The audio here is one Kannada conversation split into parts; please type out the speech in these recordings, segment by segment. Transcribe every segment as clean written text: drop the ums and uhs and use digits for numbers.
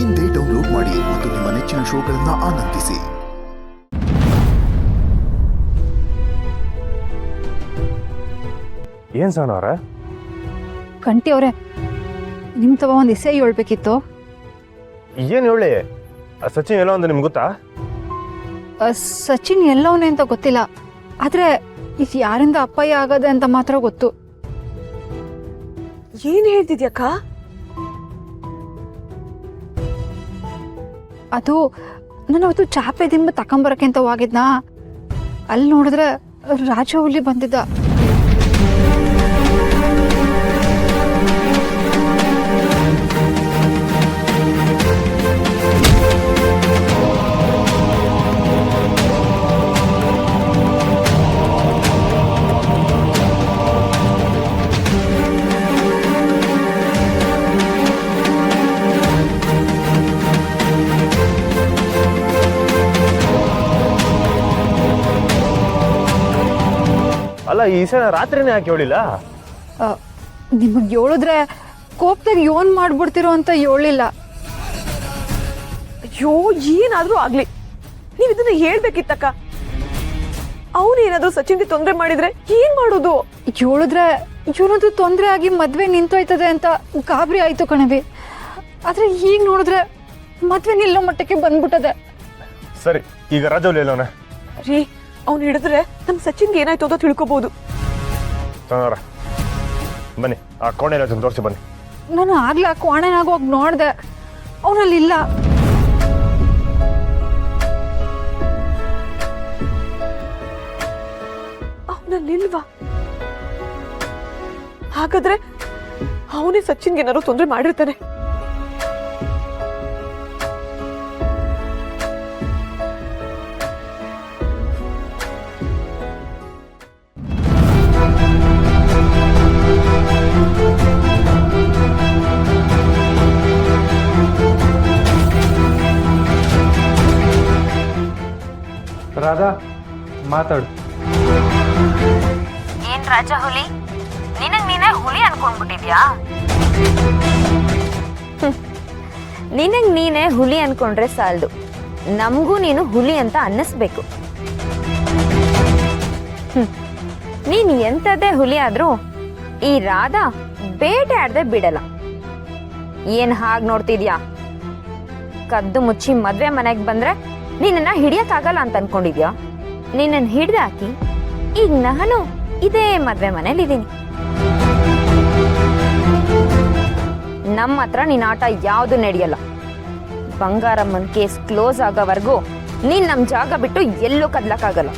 ಇಂದೇ ಡೌನ್ಲೋಡ್ ಮಾಡಿ ಮತ್ತು ನಿಮ್ಮ ನೆಚ್ಚಿನ ಶೋಗಳನ್ನು ಆನಂದಿಸಿ. ಏನ್ ಸಣ್ಣ ಅವ್ರ? ಕಂಟಿ ಅವ್ರೆ, ನಿಮ್ ತವ ಒಂದು ಎಸೆ ಹೇಳ್ಬೇಕಿತ್ತು. ಏನ್ ಹೇಳಿ? ಸಚಿನ್ ಎಲ್ಲ ಒಂದು ನಿಮ್ಗೆ ಗೊತ್ತಾ? ಸಚಿನ್ ಎಲ್ಲವನೇ ಅಂತ ಗೊತ್ತಿಲ್ಲ, ಆದ್ರೆ ಇದು ಯಾರಿಂದ ಅಪ್ಪಯ್ಯ ಆಗದೆ ಅಂತ ಮಾತ್ರ ಗೊತ್ತು. ಏನ್ ಹೇಳ್ತಿದ್ಯಕ್ಕ? ಅದು ನಾನು ಅವತ್ತು ಚಾಪೆ ದಿಂಬ ತಕೊಂಬರಕ್ಕೆ ಅಂತ ಹೋಗಿದ್ನಾ, ಅಲ್ಲಿ ನೋಡಿದ್ರೆ ರಾಜ ಹುಲಿ ಬಂದಿದ್ದ. ಅಲ್ಲ, ಈ ಸಲ ರಾತ್ರಿನೇ ಯಾಕೆ ಹೇಳಿಲ್ಲ? ನಿಮಗೆ ಹೇಳಿದ್ರೆ ಕೋಪದಾಗ ಯೋನ್ ಮಾಡ್ಬಿಡ್ತಿರೋ ಅಂತ ಹೇಳಿಲ್ಲ. ಅಯ್ಯೋ, ಏನಾದ್ರೂ ಆಗ್ಲಿ, ನೀವ್ ಇದನ್ನ ಹೇಳ್ಬೇಕಿತ್ತಕ್ಕ. ಅವನೇನಾದ್ರೂ ಸಚಿನ್ಗೆ ತೊಂದರೆ ಮಾಡಿದ್ರೆ ಏನ್ ಮಾಡೋದು? ಹೇಳಿದ್ರೆ ಇವನದು ತೊಂದರೆ ಆಗಿ ಮದ್ವೆ ನಿಂತೋಯ್ತದೆ ಅಂತ ಗಾಬರಿ ಆಯ್ತು ಕಣವಿ. ಆದ್ರೆ ಈಗ ನೋಡಿದ್ರೆ ಮದ್ವೆ ನಿಲ್ಲೋ ಮಟ್ಟಕ್ಕೆ ಬಂದ್ಬಿಟ್ಟದೆ. ಸರಿ, ಈಗ ರಾಜವಲ್ಲಿ ಎಲ್ಲವನ? ರೀ, ಅವ್ನು ಹಿಡಿದ್ರೆ ನಮ್ ಸಚಿನ್ಗೆ ಏನಾಯ್ತು ಅಂತ ತಿಳ್ಕೊಬಹುದು. ಬನ್ನಿ, ಆ ಕೋಣೆ ಎಲ್ಲ ತೋರಿಸಿ ಬನ್ನಿ. ನಾನು ಆಗ್ಲೇ ಆ ಕೋಣೆನಾಗ ಹೋಗಿ ನೋಡ್ದೆ, ಅವನಲ್ಲಿಲ್ಲ. ಅವನಲ್ಲಿಲ್ವಾ? ಹಾಗಾದ್ರೆ ಅವನೇ ಸಚಿನ್ಗೆ ಏನಾದ್ರು ತೊಂದರೆ ಮಾಡಿರ್ತಾನೆ. ರಾಧಾ, ಮಾತಾಡು. ಏನ್ ರಾಜ ಹುಲಿ, ನಿನಗ್ ನೀನೇ ಹುಲಿ ಅನ್ಕೊಂಡ್ಬಿಟ್ಟಿದ್ಯಾ? ನಿನಗ್ ನೀನೇ ಹುಲಿ ಅನ್ಕೊಂಡ್ರೆ ಸಾಲದು, ನಮಗೂ ನೀನು ಹುಲಿ ಅಂತ ಅನ್ನಿಸ್ಬೇಕು. ನೀನ್ ಎಂತದೇ ಹುಲಿ ಆದ್ರೂ ಈ ರಾಧಾ ಬೇಟೆ ಆಡದೆ ಬಿಡಲ್ಲ. ಏನ್ ಹಾಗ್ ನೋಡ್ತಿದ್ಯಾ? ಕದ್ದು ಮುಚ್ಚಿ ಮದ್ವೆ ಮನೆಗ್ ಬಂದ್ರೆ ನಿನ್ನ ಹಿಡಿಯಕ್ಕಾಗಲ್ಲ ಅಂತ ಅನ್ಕೊಂಡಿದ್ಯಾ? ನಿನ್ನ ಹಿಡ್ದಾಕಿ ಈಗ ನಾನು ಇದೇ ಮದ್ವೆ ಮನೇಲಿ ಇದ್ದೀನಿ. ನಮ್ಮ ಹತ್ರ ನಿನ್ನ ಆಟ ಯಾವುದು ನಡೆಯಲ್ಲ. ಬಂಗಾರಮ್ಮನ್ ಕೇಸ್ ಕ್ಲೋಸ್ ಆಗೋವರೆಗೂ ನೀನ್ ನಮ್ ಜಾಗ ಬಿಟ್ಟು ಎಲ್ಲೂ ಕದ್ಲಕ್ಕಾಗಲ್ಲ.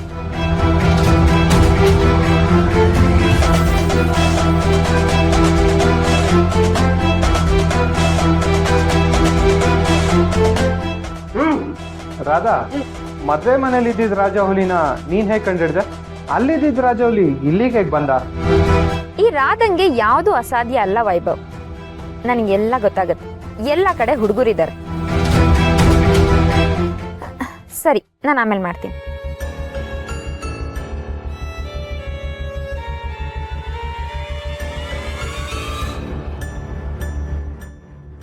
ರಾಧಾ, ಮದ್ವೆ ಮನೇಲಿ ಇದ್ದಿದ್ ರಾಜ ಹುಲಿನ ನೀನ್ ಹೇಗ್ ಕಂಡಿಡ್ದೆ? ಅಲ್ಲಿದ್ದಿದ್ ರಾಜ ಹುಲಿ ಇಲ್ಲಿಗೆ ಹೇಗ್ ಬಂದ? ಈ ರಾಧಂಗೆ ಯಾವುದು ಅಸಾಧ್ಯ ಅಲ್ಲ ವೈಭವ್. ನನಗೆಲ್ಲ ಗೊತ್ತಾಗತ್ತೆ. ಎಲ್ಲ ಕಡೆ ಹುಡುಗರಿದ್ದಾರೆ. ಸರಿ, ನಾನು ಆಮೇಲೆ ಮಾಡ್ತೀನಿ.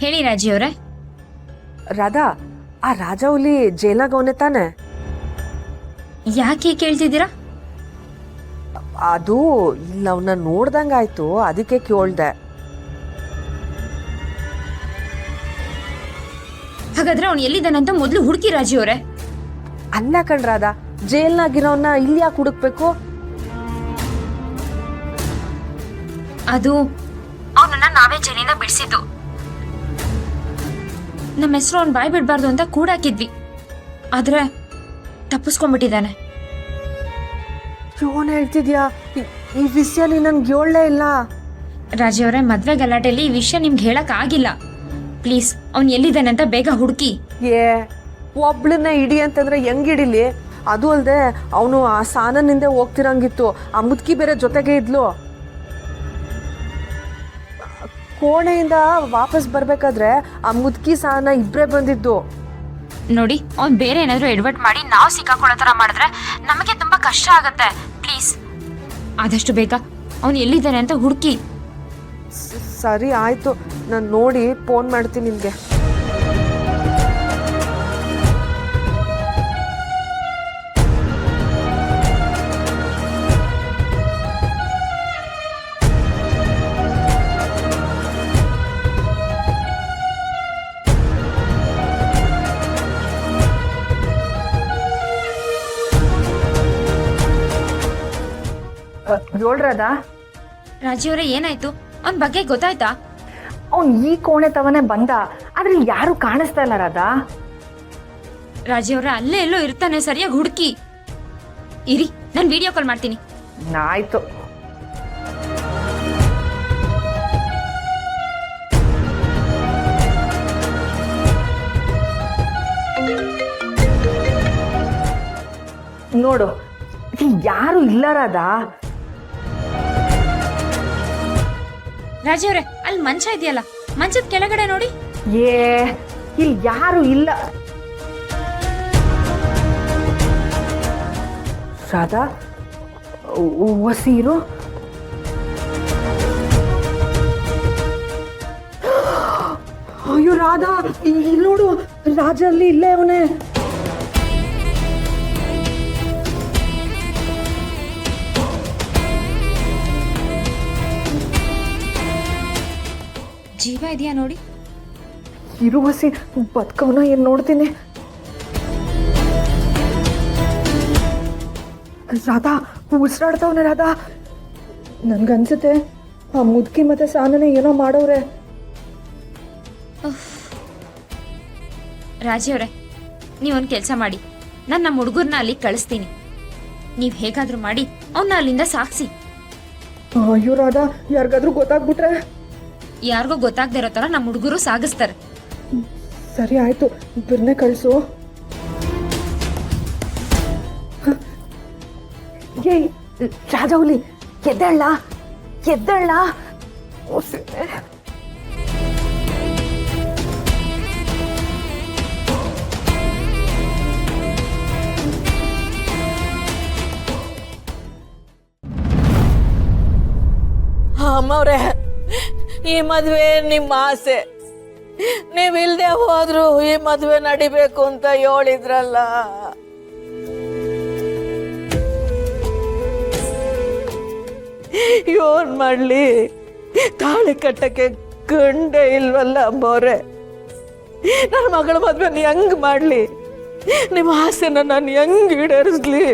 ಹೇಳಿ ರಾಜಿಯವರೇ. ರಾಧಾ, ಆ ರಾಜ ಹುಲಿ ಜೈಲಾಗ ಅವನೇ ತಾನೆ? ಯಾಕೆ ಕೇಳ್ತಿದ್ದೀರಾ? ಅದು ಇಲ್ಲ, ಅವನ್ನ ನೋಡ್ದಂಗಾಯ್ತು, ಅದಕ್ಕೆ ಕೇಳ್ದೆ. ಹಾಗಾದ್ರೆ ಅವ್ನು ಎಲ್ಲಿದ್ದಾನಂತ ಮೊದಲು ಹುಡುಕಿ ರಾಜಿಯವರೇ. ಅಲ್ಲ ಕಣ್ ರಾಧಾ, ಜೈಲ್ನಾಗಿರೋನ್ನ ಇಲ್ಲಿ ಯಾಕೆ ಹುಡುಕ್ಬೇಕು? ಅದು ಅವನನ್ನ ನಾವೇ ಜೈಲಿಂದ ಬಿಡಿಸಿದ್ದು. ನಮ್ಮ ಹೆಸರು ಅವ್ನು ಬಾಯ್ ಬಿಡ್ಬಾರ್ದು ಅಂತ ಕೂಡಾಕಿದ್ವಿ, ಆದ್ರೆ ತಪ್ಪಿಸ್ಕೊಂಡ್ಬಿಟ್ಟಿದ್ದಾನೆ. ಏನ್ ಹೇಳ್ತಿದ್ಯಾ? ಈ ವಿಷಯ ನನ್ಗೆ ಹೇಳಲೇ ಇಲ್ಲ. ರಾಜಿಯವರೇ, ಮದ್ವೆ ಗಲಾಟೆಯಲ್ಲಿ ಈ ವಿಷಯ ನಿಮ್ಗೆ ಹೇಳಕ್ ಆಗಿಲ್ಲ. ಪ್ಲೀಸ್, ಅವ್ನು ಎಲ್ಲಿದ್ದಾನೆ ಅಂತ ಬೇಗ ಹುಡುಕಿ. ಒಬ್ಳನ್ನ ಇಡಿ ಅಂತಂದ್ರೆ ಹೆಂಗ್ ಹಿಡಿಲಿ? ಅದು ಅಲ್ದೆ ಅವನು ಆ ಸಾನನಿಂದ ಹೋಗ್ತಿರಂಗಿತ್ತು, ಆ ಮುದ್ಕಿ ಬೇರೆ ಜೊತೆಗೆ ಇದ್ಲು. ಕೋಣೆಯಿಂದ ವಾಪಸ್ ಬರ್ಬೇಕಾದ್ರೆ ಆ ಮುದ್ಕಿ ಸಾನ ಇಬ್ರೇ ಬಂದಿದ್ದು. ನೋಡಿ, ಅವ್ನು ಬೇರೆ ಏನಾದರೂ ಎಡ್ವರ್ಟ್ ಮಾಡಿ ನಾವು ಸಿಕ್ಕಾಕೊಳ್ಳೋ ಥರ ಮಾಡಿದ್ರೆ ನಮಗೆ ತುಂಬ ಕಷ್ಟ ಆಗುತ್ತೆ. ಪ್ಲೀಸ್, ಆದಷ್ಟು ಬೇಗ ಅವನು ಎಲ್ಲಿದ್ದಾನೆ ಅಂತ ಹುಡುಕಿ. ಸರಿ ಆಯ್ತು, ನಾನು ನೋಡಿ ಫೋನ್ ಮಾಡ್ತೀನಿ ನಿಮಗೆ. ಹೇಳ್ರದ ರಾಜಿಯವರೇ ಏನಾಯ್ತು? ಅವನ ಬಗ್ಗೆ ಗೊತ್ತಾಯ್ತಾ? ಅವ್ನು ಈ ಕೋಣೆ ತವನೇ ಬಂದ, ಆದ್ರೆ ಇಲ್ಲಿ ಯಾರು ಕಾಣಿಸ್ತಾ ಇಲ್ಲ ರಾಧಾ. ರಾಜಿಯವರೇ ಅಲ್ಲೇ ಎಲ್ಲೋ ಇರ್ತಾನೆ, ಸರಿಯಾಗಿ ಹುಡುಕಿ. ಇರಿ, ನಾನು ವಿಡಿಯೋ ಕಾಲ್ ಮಾಡ್ತೀನಿ. ಆಯ್ತು. ನೋಡು, ಯಾರು ಇಲ್ಲ ರಾಧಾ. ರಾಜಿಯವರೇ, ಅಲ್ಲಿ ಮಂಚ ಇದೆಯಲ್ಲ, ಮಂಚದ ಕೆಳಗಡೆ ನೋಡಿ. ಇಲ್ಲಿ ಯಾರು ಇಲ್ಲ ರಾಧಾ. ವಸೀರು ಅಯ್ಯೋ ರಾಧಾ, ಇಲ್ಲಿ ನೋಡು, ರಾಜ ಅಲ್ಲಿ ಇಲ್ಲೇ ಅವನೇ. ಜೀವ ಇದೆಯಾ ನೋಡಿ. ಇರು ವಸಿ, ಬದುಕವನ ಏನ್ ನೋಡ್ತೀನಿ. ರಾಧಾ ಉಸಿರಾಡ್ತವನೆ ರಾಧಾ. ನನ್ಗನ್ಸುತ್ತೆ ಆ ಮುದುಕಿ ಮತ್ತೆ ಸಾನನೆ ಏನೋ ಮಾಡೋರೆ. ರಾಜಿಯವರೇ, ನೀವೊಂದು ಕೆಲಸ ಮಾಡಿ, ನಾನು ನಮ್ಮ ಹುಡುಗರನ್ನ ಅಲ್ಲಿ ಕಳಿಸ್ತೀನಿ. ನೀವು ಹೇಗಾದ್ರೂ ಮಾಡಿ ಅವನ್ನ ಅಲ್ಲಿಂದ ಸಾಕ್ಸಿ. ಅಯ್ಯೋ ರಾಧಾ, ಯಾರಿಗಾದ್ರೂ ಗೊತ್ತಾಗ್ಬಿಟ್ರೆ? ಯಾರಿಗೂ ಗೊತ್ತಾಗದೇ ಇರೋ ಥರ ನಮ್ಮ ಹುಡುಗರು ಸಾಗಿಸ್ತಾರೆ. ಸರಿ ಆಯ್ತು, ಇಬ್ಬರನ್ನೇ ಕಳಿಸು. ಏಯ್ ರಾಜೌಲಿ, ಎದ್ದೇಳ ಎದ್ದೇಳ. ಅಮ್ಮವ್ರೆ, ಈ ಮದುವೆ ನಿಮ್ಮ ಆಸೆ, ನೀವಿಲ್ದೆ ಹೋದ್ರು ಈ ಮದುವೆ ನಡಿಬೇಕು ಅಂತ ಹೇಳಿದ್ರಲ್ಲ. ಏನ್ ಮಾಡ್ಲಿ, ತಾಳಿ ಕಟ್ಟಕ್ಕೆ ಗಂಡೆ ಇಲ್ವಲ್ಲ ಅಮ್ಮವ್ರೆ. ನನ್ನ ಮಗಳ ಮದುವೆ ಹೆಂಗ್ ಮಾಡ್ಲಿ? ನಿಮ್ಮ ಆಸೆನ ನಾನು ಹೆಂಗ್ ಈಡೇರಿಸ್ಲಿ?